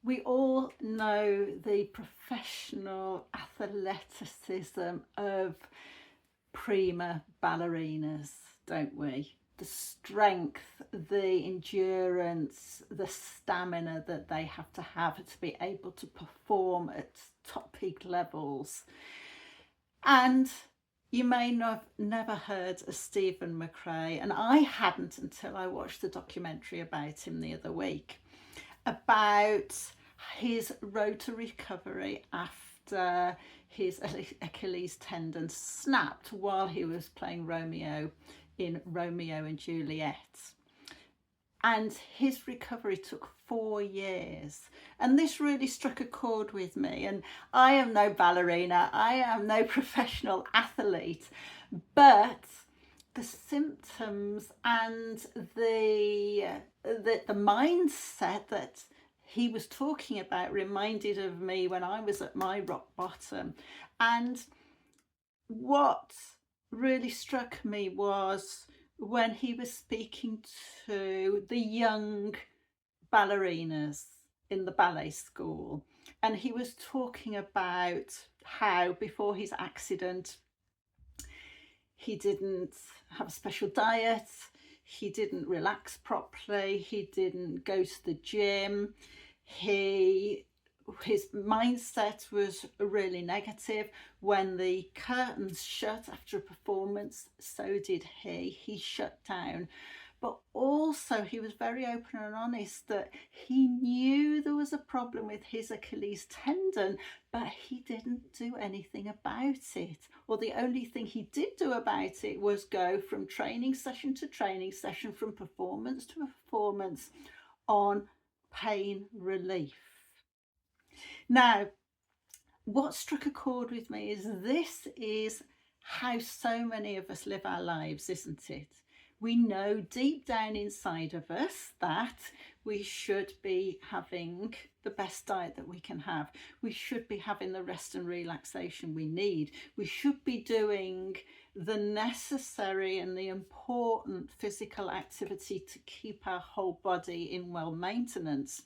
We all know the professional athleticism of prima ballerinas, don't we? The strength, the endurance, the stamina that they have to be able to perform at top peak levels. And you may not never heard of Stephen McRae, and I hadn't until I watched the documentary about him the other week, about his road to recovery after his Achilles tendon snapped while he was playing Romeo in Romeo and Juliet. And his recovery took 4 years. And this really struck a chord with me. And I am no ballerina, I am no professional athlete, but the symptoms and the mindset that he was talking about reminded of me when I was at my rock bottom. And what really struck me was when he was speaking to the young ballerinas in the ballet school, and he was talking about how before his accident he didn't have a special diet, he didn't relax properly, he didn't go to the gym, his mindset was really negative. When the curtains shut after a performance, so did he shut down. But also he was very open and honest that he knew there was a problem with his Achilles tendon, but he didn't do anything about it. Or the only thing he did do about it was go from training session to training session, from performance to performance, on pain relief. Now, what struck a chord with me is this is how so many of us live our lives, isn't it? We know deep down inside of us that we should be having the best diet that we can have. We should be having the rest and relaxation we need. We should be doing the necessary and the important physical activity to keep our whole body in well maintenance.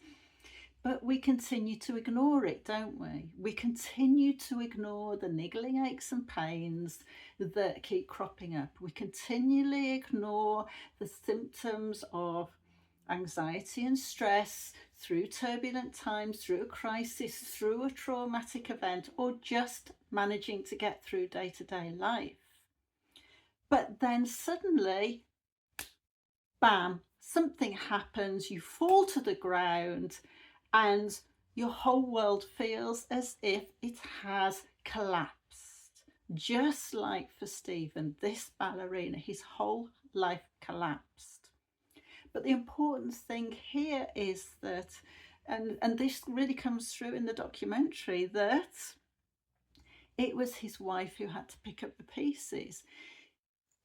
But we continue to ignore it, don't we? We continue to ignore the niggling aches and pains that keep cropping up. We continually ignore the symptoms of anxiety and stress through turbulent times, through a crisis, through a traumatic event, or just managing to get through day-to-day life. But then suddenly, bam, something happens, you fall to the ground, and your whole world feels as if it has collapsed. Just like for Stephen, this ballerina, his whole life collapsed. But the important thing here is that, and this really comes through in the documentary, that it was his wife who had to pick up the pieces.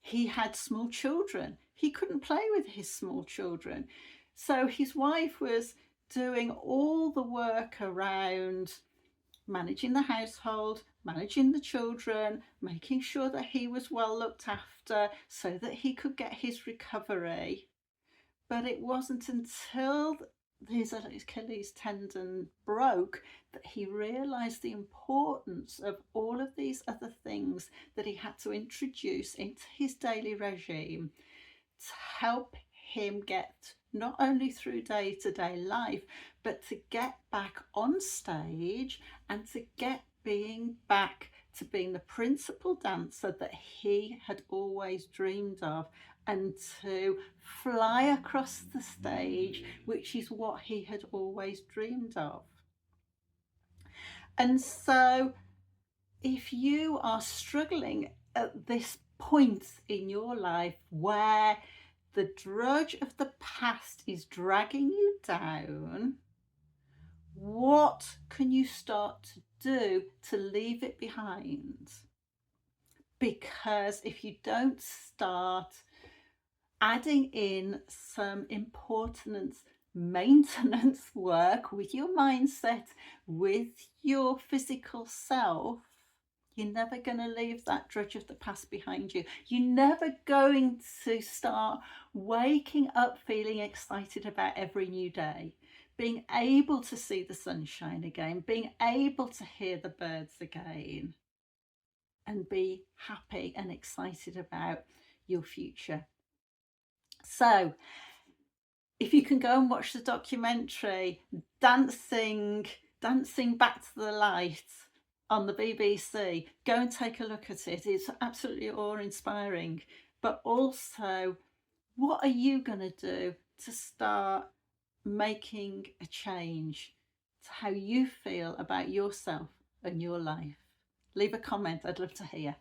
He had small children. He couldn't play with his small children. So his wife was doing all the work around managing the household, managing the children, making sure that he was well looked after so that he could get his recovery. But it wasn't until his Achilles tendon broke that he realised the importance of all of these other things that he had to introduce into his daily regime to help him get not only through day-to-day life, but to get back on stage and to get back to being the principal dancer that he had always dreamed of, and to fly across the stage, which is what he had always dreamed of. And so if you are struggling at this point in your life where the drudge of the past is dragging you down, what can you start to do to leave it behind? Because if you don't start adding in some important maintenance work with your mindset, with your physical self, you're never going to leave that drudge of the past behind you. You're never going to start waking up feeling excited about every new day, being able to see the sunshine again, being able to hear the birds again, and be happy and excited about your future. So, if you can go and watch the documentary Dancing Back to the Light on the BBC, go and take a look at it. It's absolutely awe-inspiring. But also, what are you going to do to start making a change to how you feel about yourself and your life? Leave a comment. I'd love to hear.